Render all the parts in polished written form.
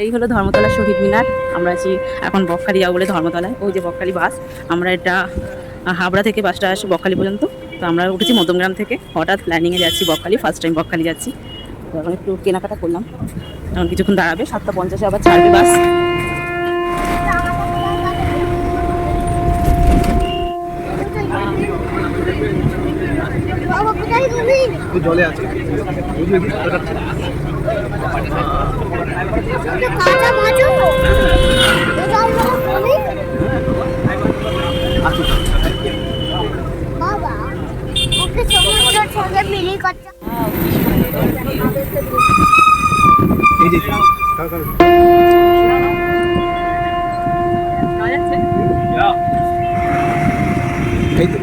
এই হলো ধর্মতলা শহীদ মিনার। আমরা আছি এখন বকখালি যাবো বলে ধর্মতলায়। ওই যে বকখালি বাস, আমরা এটা হাবড়া থেকে বাসটা আসে বকখালি পর্যন্ত। তো আমরা উঠেছি মধ্যমগ্রাম থেকে, হঠাৎ প্ল্যানিংয়ে যাচ্ছি বকখালি, ফার্স্ট টাইম বকখালি যাচ্ছি। তো এখন একটু কেনাকাটা করলাম, এখন কিছুক্ষণ দাঁড়াবে, 7:50 আবার ছাড়বে বাস। জলে আছে বাবা ওকে সমুদ্রের সঙ্গে মিলি করছে। এই যে এই তো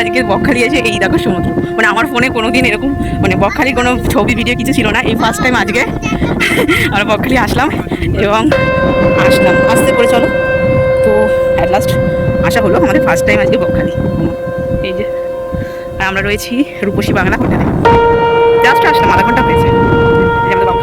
আজকে বকখালি আছে। এই দেখো সমুদ্র, মানে আমার ফোনে কোনোদিন এরকম মানে বকখালি কোনো ছবি ভিডিও কিছু ছিল না। এই ফার্স্ট টাইম আজকে আমরা বকখালি আসলাম এবং আসতে করে চলো। তো অ্যাট লাস্ট আসা হলো, আমাদের ফার্স্ট টাইম আজকে বকখালি। এই যে আর আমরা রয়েছি রূপসী বাংলা হোটেলে, জাস্ট আসলাম, আধা ঘন্টা হয়েছে। আমাদের বাবু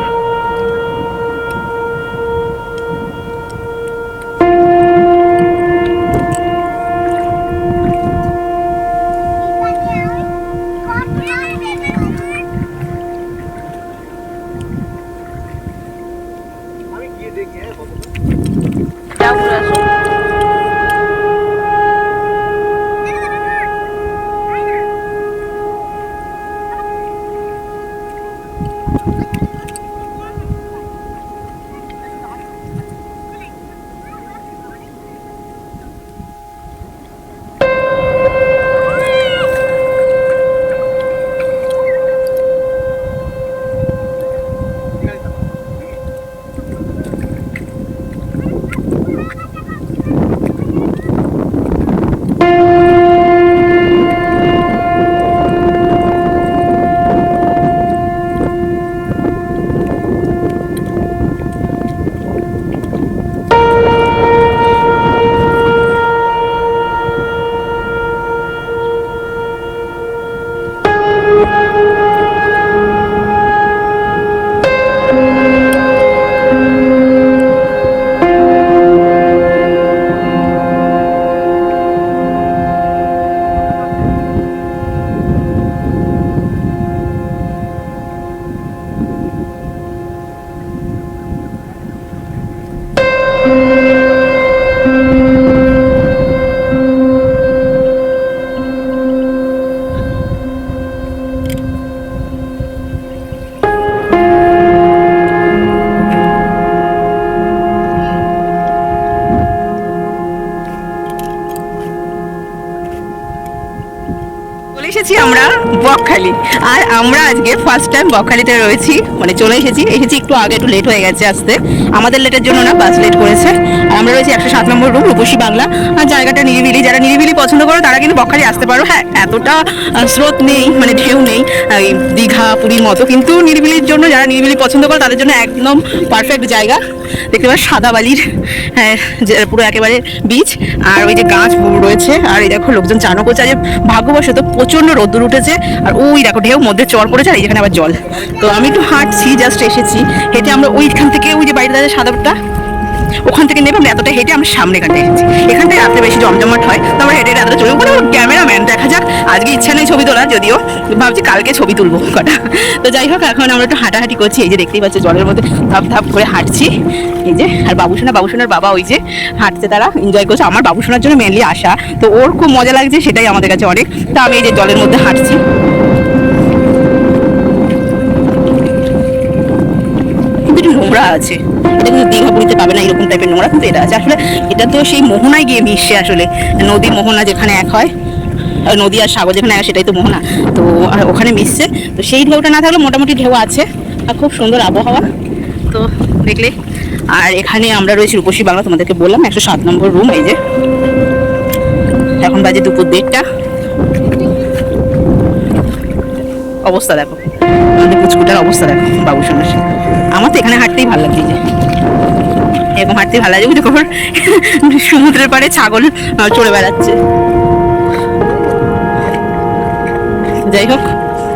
এসেছি আমরা বকখালি। আর আমরা আজকে ফার্স্ট টাইম বকখালিতে রয়েছি, মানে চলে এসেছি একটু আগে, একটু লেট হয়ে গেছে আসতে। আমাদের লেটের জন্য না, বাস লেট করেছে। আর আমরা রয়েছি 107 নম্বর রুম, রূপসী বাংলা। আর জায়গাটা নিরিবিলি, যারা নিরিবিলি পছন্দ করো তারা কিন্তু বকখালি আসতে পারো। হ্যাঁ, এতটা স্রোত নেই, মানে ঢেউ নেই দীঘা পুরীর মতো, কিন্তু নিরিবিলির জন্য, যারা নিরিবিলি পছন্দ করো তাদের জন্য একদম পারফেক্ট জায়গা। দেখতে পাচ্ছ সাদা বালির, হ্যাঁ, পুরো একেবারে বিচ। আর ওই যে গাছ রয়েছে, আর এই দেখো লোকজন চানও করছে। আজ ভাগ্যবশত প্রচণ্ড রোদ্দুর উঠেছে, আর ওই দেখো ঢেউ মধ্যে চর পড়েছে, আর এখানে আবার জল। তো আমি একটু হাঁটছি, জাস্ট এসেছি হেঁটে। আমরা ওইখান থেকে, ওই যে বাড়িতে আছে সাদাটা, ওখান থেকে নেবে আমরা এতটা হেঁটে আমরা সামনে কাটে এসেছি। এখানটায় রাত্রে বেশি জমজমাট হয়, তো আমরা হেঁটে এতটা চলে গেলাম। ক্যামেরাম্যান দেখা যাক, আজকে ইচ্ছা নেই ছবি তোলার, যদিও ভাবছি কালকে ছবি তুলবো কটা। তো যাই হোক, এখন আমরা একটু হাঁটাহাঁটি করছি। এই যে দেখতেই পাচ্ছি জলের মধ্যে ধাপ ধাপ করে হাঁটছি। এই যে আর বাবুসোনার বাবা ওই যে হাঁটছে, তারা এনজয় করছে। আমার বাবুসোনার জন্য মেনলি আসা, তো ওর খুব মজা লাগছে, সেটাই আমাদের কাছে অনেক। তা আমি এই যে জলের মধ্যে হাঁটছি। কিন্তু একটু নোংরা আছে, এটা কিন্তু দীঘা পুরীতে পাবে না এরকম টাইপের নোংরা, কিন্তু এটা আছে। আসলে এটা তো সেই মোহনায় গিয়ে মিশছে, আসলে নদী মোহনা যেখানে এক হয়, নদী আর সাগর যেখানে এক, সেটাই তো মোহনা। তো আর ওখানে মিশছে, তো সেই ঢেউটা না থাকলে মোটামুটি ঢেউ আছে। আর খুব সুন্দর আবহাওয়া, তো দেখলে আর এখানে আমরা রয়েছি রূপসী বাংলা, তোমাদেরকে বললাম 107 নম্বর রুম। এই যে এখন বাজে দুপুর 1:30। অবস্থা দেখো, আমাদের পুচকুটার অবস্থা দেখো, বাবু সোনার। আমার তো এখানে হাঁটতেই ভালো লাগে, যে এরকম হাঁটতেই ভালো লাগে। দেখো সমুদ্রের পাড়ে ছাগল চড়ে বেড়াচ্ছে। যাই হোক,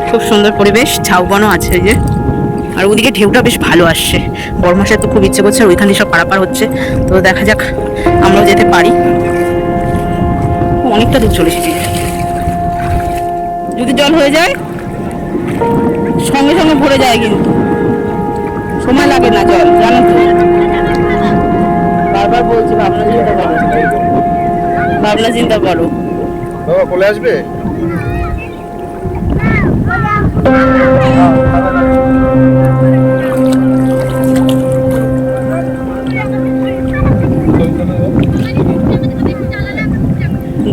খুব সুন্দর পরিবেশ, ঝাউবনও আছে এই যে। আর ওদিকে ঢেউটা বেশ ভালো আসছে। বড় মাসে তো খুব ইচ্ছে করছে, আর ওইখানে সব পারাপার হচ্ছে। তো দেখা যাক আমরাও যেতে পারি। অনেকটা দূর চলে এসেছি। যদি জল হয়ে যায় সঙ্গে সঙ্গে ভরে যায়, কিন্তু সময় লাগে না জল, জানো তো। বারবার বলছি ভাবনা চিন্তা করো, ভাবনা চিন্তা করো। বাবা বলে আসবে।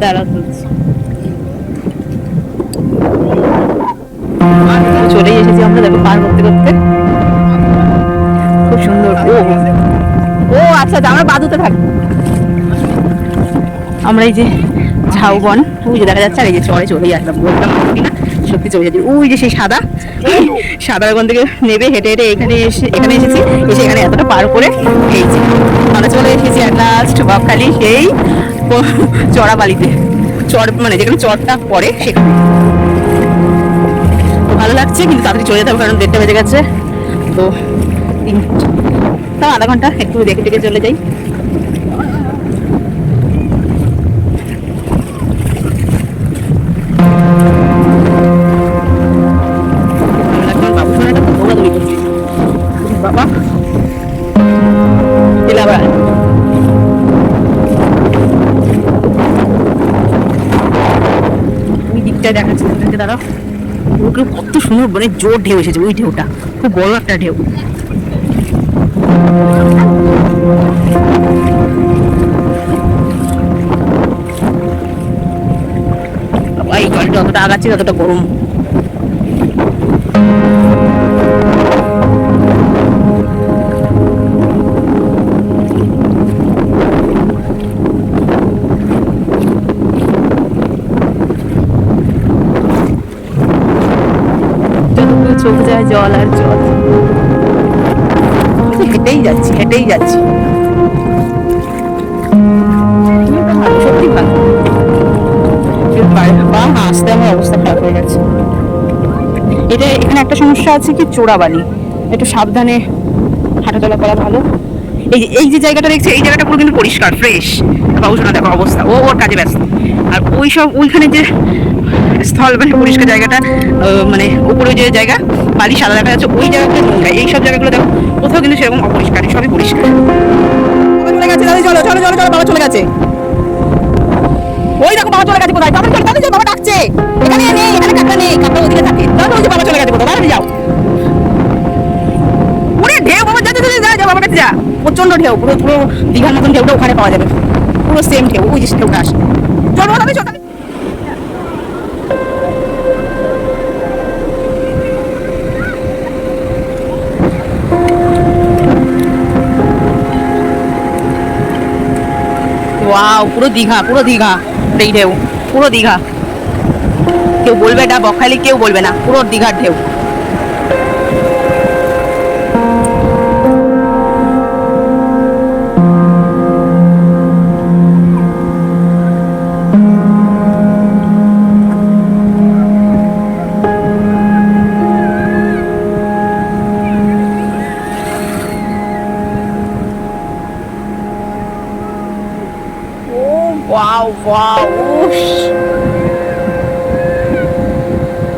দাঁড়া তুলছি। চলেই এসেছি আমরা, দেখো পার করতে করতে। খুব সুন্দর। ও আচ্ছা, আমরা বাদুতে থাকি। আমরা এই যে ঝাউবন, ওই যে দেখা যাচ্ছে, আর এই যে চড়ে চলেই আসলাম। বললাম না সত্যি চলে যাচ্ছি। ওই যে সেই সাদা ওখান থেকে নেবে হেঁটে হেঁটে এখানে এসেছি। এসে এখানে এতটা পার করে এই যে আমরা চলে এসেছি এক লাস্ট বকখালি, সেই চড়াবালিতে। চড় মানে যেখানে চড়টা পড়ে সেখানে। ভালো লাগছে, কিন্তু তাড়াতাড়ি চলে যেতে হবে, কারণ 1:30 বেজে গেছে। তো তাও আধা ঘন্টা একটু দেখে দেখে চলে যাই। বাবু সোনাটা তো দৌড়াদৌড়ি করছি। বাবা আবার ওই দিকটায় দেখাচ্ছে তোমাদেরকে, দাঁড়াও। ওকে কত সুন্দর, মানে জোর ঢেউ এসেছে। ওই ঢেউটা খুব বড় একটা ঢেউ। এই জলটা যতটা আগাচ্ছি ততটা গরম। চোখ যায় জল আর জল। হেঁটেই যাচ্ছি হেঁটেই যাচ্ছি। সত্যি ভালো। আসতে আমার অবস্থা খারাপ হয়ে গেছে। এটা এখানে একটা সমস্যা আছে কি, চোরাবালি, একটু সাবধানে হাঁটাচলা করা ভালো। এই যে জায়গাটা দেখছি, এই জায়গাটা পুরো কিন্তু পরিষ্কার ফ্রেশ। বাবু শোনা দেখো অবস্থা, ওর কাজে ব্যস্ত। আর ওইখানে যে স্থল মানে পরিষ্কার জায়গাটা, মানে উপরে যে জায়গা বালি সাদা দেখা যাচ্ছে, ওই জায়গাটা নোংরা। এইসব জায়গাগুলো দেখো কোথাও কিন্তু সেরকম অপরিষ্কার, সবই পরিষ্কার। বাবা চলে গেছে, দাদি চলো চলো চলো চলো, বাবা চলে গেছে। ওই দেখো বাবা চলে গেছে কোথায়, বাবা চলে গেছে, বাবা ডাকছে। এখানে নেই, এখানে কাঁকড়া নেই, কাঁকড়া ওদিকে থাকে। দাদা ওই যে বাবা চলে গেছে কোথায়, বাবা যাও। ওরে ঢেউ, বাবা যা যা যা, বাবার কাছে যা। প্রচন্ড ঢেউ, পুরো পুরো দীঘার মতন ঢেউটা ওখানে পাওয়া যাবে, পুরো সেম ঢেউ। ওই যে ঢেউটা আসে। চলো বাবা চলো। ওয়াও, পুরো দীঘা, পুরো দীঘা এই ঢেউ, পুরো দীঘা। কেউ বলবে এটা বকখালি, কেউ বলবে না, পুরো দীঘার ঢেউ। ওয়াও ওয়াও,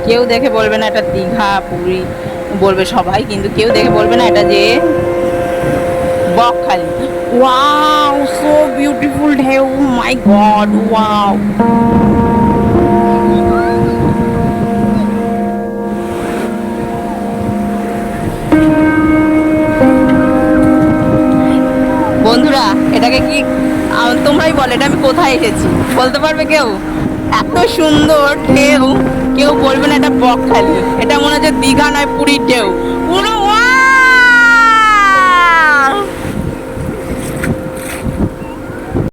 কেউ দেখে বলবে না এটা দীঘা পুরী, বলবে সবাই, কিন্তু কেউ দেখে বলবে না এটা যে বকখালি। ওয়াও, সো বিউটিফুল ঢেউ, মাই গড, ওয়াও। বন্ধুরা এটাকে কি তোমরাই বলো, এটা আমি কোথায় এসেছি বলতে পারবে কেউ? এত সুন্দর ঢেউ, কেউ বলবে না এটা বকখালি, এটা মনে হচ্ছে দীঘা নয় পুরীর ঢেউ।